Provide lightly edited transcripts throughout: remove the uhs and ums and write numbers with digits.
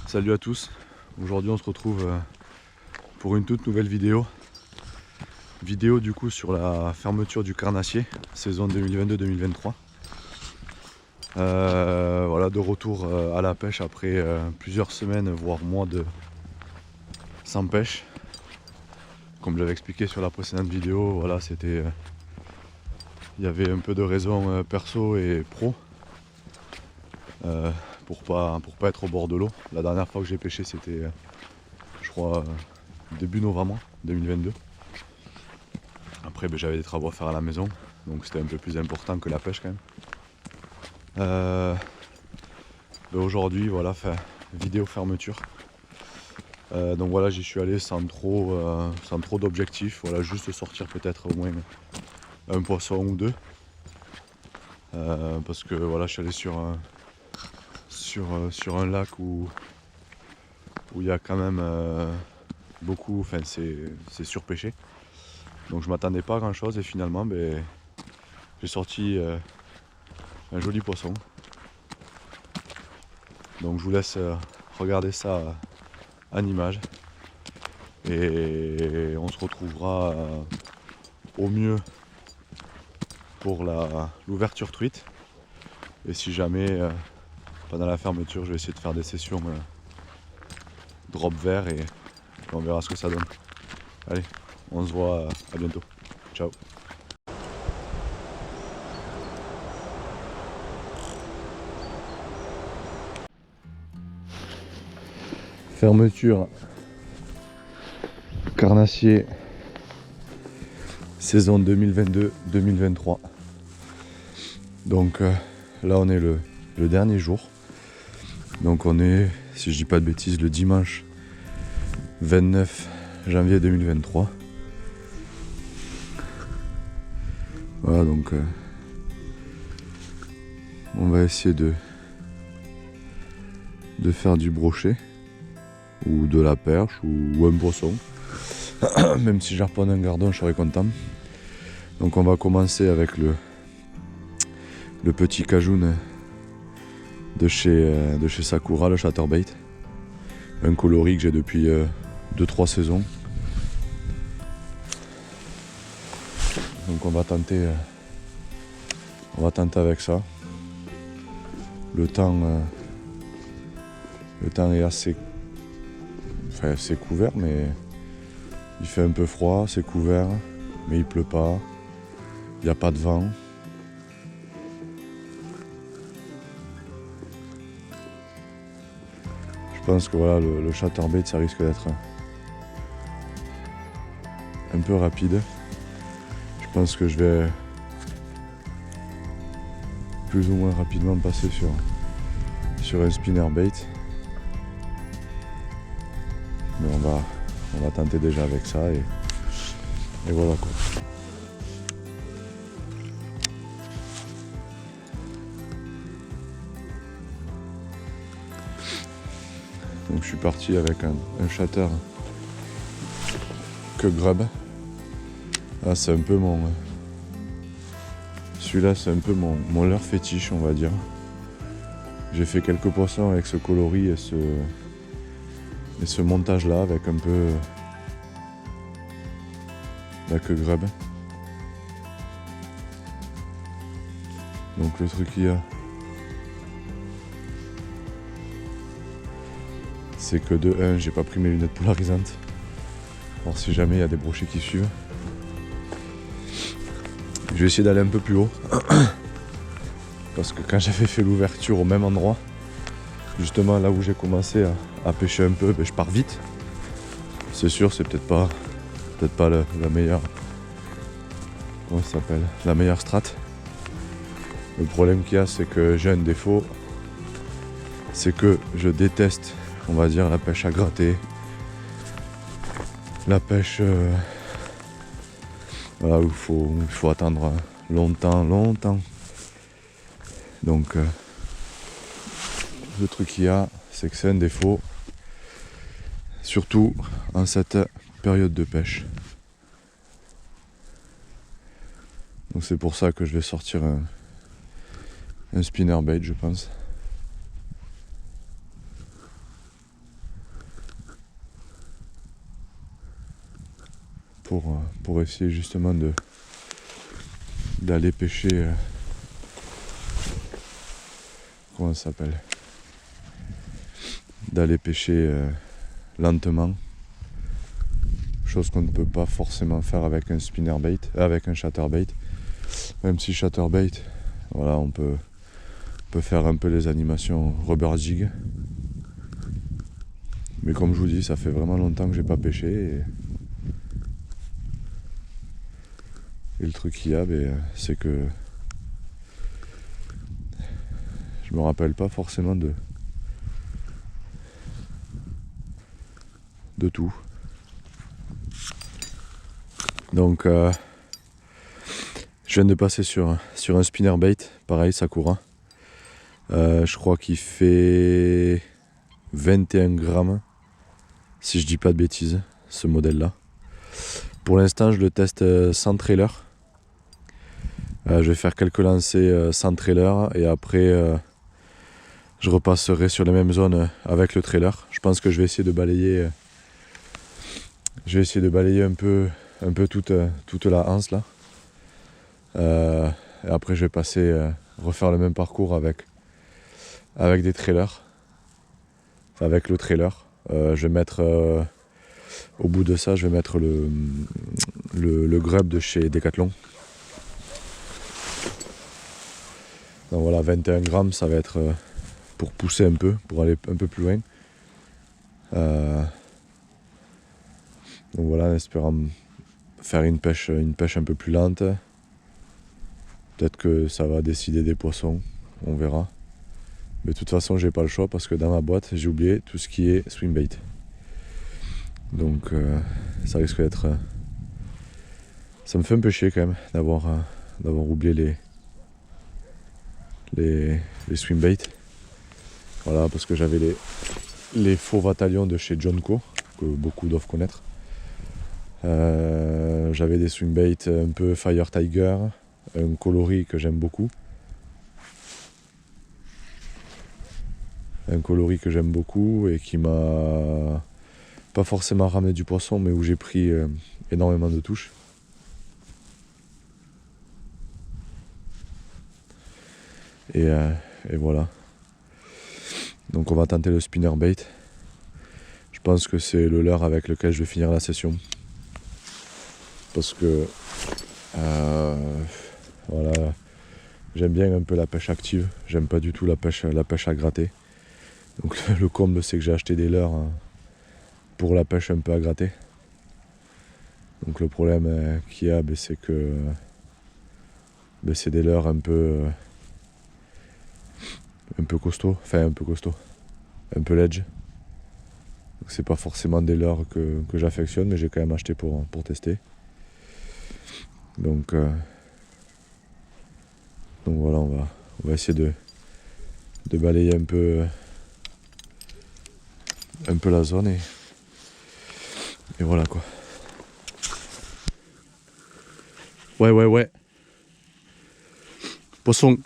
Salut à tous, aujourd'hui on se retrouve pour une toute nouvelle vidéo. Vidéo du coup sur la fermeture du carnassier, saison 2022-2023. Voilà, de retour à la pêche après plusieurs semaines, voire mois sans pêche. Comme je l'avais expliqué sur la précédente vidéo, voilà, c'était... il y avait un peu de raisons perso et pro. Pour pas être au bord de l'eau. La dernière fois que j'ai pêché c'était je crois début novembre 2022. Après j'avais des travaux à faire à la maison, donc c'était un peu plus important que la pêche quand même. Aujourd'hui voilà, vidéo fermeture. Donc voilà, j'y suis allé sans trop d'objectifs, voilà, juste sortir peut-être au moins un poisson ou deux. Parce que voilà, je suis allé sur un lac où il y a quand même beaucoup, enfin c'est surpêché. Donc je m'attendais pas à grand chose et finalement j'ai sorti un joli poisson. Donc je vous laisse regarder ça en image et on se retrouvera au mieux pour l'ouverture truite. Et si jamais pendant la fermeture je vais essayer de faire des sessions drop vert et on verra ce que ça donne. Allez, on se voit à bientôt. Ciao. Fermeture carnassier saison 2022-2023. Donc là on est le dernier jour. Donc on est, si je dis pas de bêtises, le dimanche 29 janvier 2023. Voilà, donc on va essayer de faire du brochet ou de la perche ou un poisson. Même si j'ai reprends un gardon, je serais content. Donc on va commencer avec le petit Cajun de chez Sakura, le chatterbait. Un coloris que j'ai depuis 2-3 saisons. Donc on va tenter avec ça. Le temps est assez couvert, mais il fait un peu froid, c'est couvert, mais il pleut pas, il n'y a pas de vent. Je pense que voilà, le chatterbait ça risque d'être un peu rapide. Je pense que je vais plus ou moins rapidement passer sur un spinnerbait. Mais on va tenter déjà avec ça et voilà quoi. Donc je suis parti avec un chatter que grub. Ah, c'est un peu celui-là c'est un peu mon leurre fétiche, on va dire. J'ai fait quelques poissons avec ce coloris et ce montage là avec un peu la queue grub. Donc le truc qu'il y a, c'est que de 1, j'ai pas pris mes lunettes polarisantes. Alors si jamais il y a des brochets qui suivent. Je vais essayer d'aller un peu plus haut. Parce que quand j'avais fait l'ouverture au même endroit, justement là où j'ai commencé à pêcher un peu, je pars vite. C'est sûr, c'est peut-être pas la meilleure. Comment ça s'appelle? La meilleure strat. Le problème qu'il y a, c'est que j'ai un défaut. C'est que je déteste, on va dire, la pêche à gratter. La pêche voilà, où il faut attendre longtemps. Donc le truc qu'il y a, c'est que c'est un défaut. Surtout en cette période de pêche. Donc c'est pour ça que je vais sortir un spinnerbait, je pense. pour essayer justement d'aller pêcher. Comment ça s'appelle? D'aller pêcher lentement. Chose qu'on ne peut pas forcément faire avec un spinnerbait, avec un chatterbait. Même si chatterbait, voilà, on peut faire un peu les animations rubber jig. Mais comme je vous dis, ça fait vraiment longtemps que j'ai pas pêché. Et le truc qu'il y a, c'est que je me rappelle pas forcément de tout. Donc je viens de passer sur un spinnerbait, pareil Sakura. Je crois qu'il fait 21 grammes, si je dis pas de bêtises, ce modèle-là. Pour l'instant, je le teste sans trailer. Je vais faire quelques lancers sans trailer et après je repasserai sur les mêmes zones avec le trailer. Je pense que je vais essayer de balayer un peu toute la anse là. Et après je vais refaire le même parcours avec des trailers. Enfin, avec le trailer. Je vais mettre au bout de ça, je vais mettre le grub de chez Decathlon. Donc voilà, 21 grammes, ça va être pour pousser un peu, pour aller un peu plus loin. Donc voilà, en espérant faire une pêche un peu plus lente. Peut-être que ça va décider des poissons, on verra. Mais de toute façon, j'ai pas le choix parce que dans ma boîte, j'ai oublié tout ce qui est swimbait. Donc ça risque d'être... ça me fait un peu chier quand même d'avoir oublié les swimbaits. Voilà, parce que j'avais les faux Vatalions de chez Jonco, que beaucoup doivent connaître. J'avais des swimbaits un peu Fire Tiger, un coloris que j'aime beaucoup. Un coloris que j'aime beaucoup et qui m'a pas forcément ramené du poisson, mais où j'ai pris énormément de touches. Et voilà. Donc on va tenter le spinnerbait. Je pense que c'est le leurre avec lequel je vais finir la session. Parce que voilà, j'aime bien un peu la pêche active. J'aime pas du tout la pêche à gratter. Donc le comble, c'est que j'ai acheté des leurres pour la pêche un peu à gratter. Donc le problème qu'il y a, c'est que c'est des leurres un peu costauds, un peu ledge. Donc c'est pas forcément des leurres que j'affectionne, mais j'ai quand même acheté pour tester. Donc voilà, on va essayer de balayer un peu la zone et voilà quoi. Ouais. Poisson.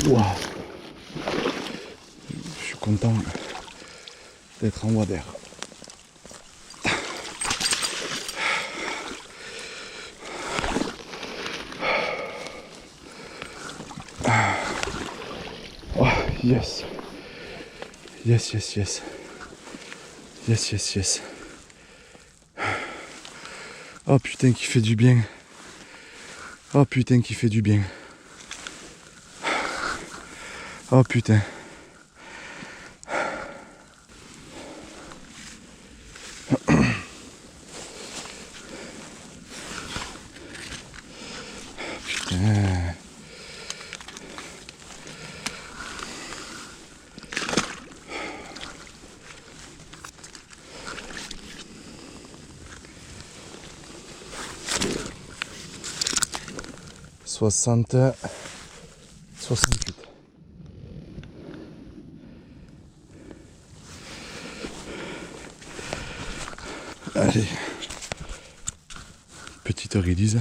Wow. Je suis content d'être en wader. Oh, yes. Oh putain qui fait du bien. Oh putain qui fait du bien. Oh putain. Putain. Soixante 68. Allez, petite release.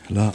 Là,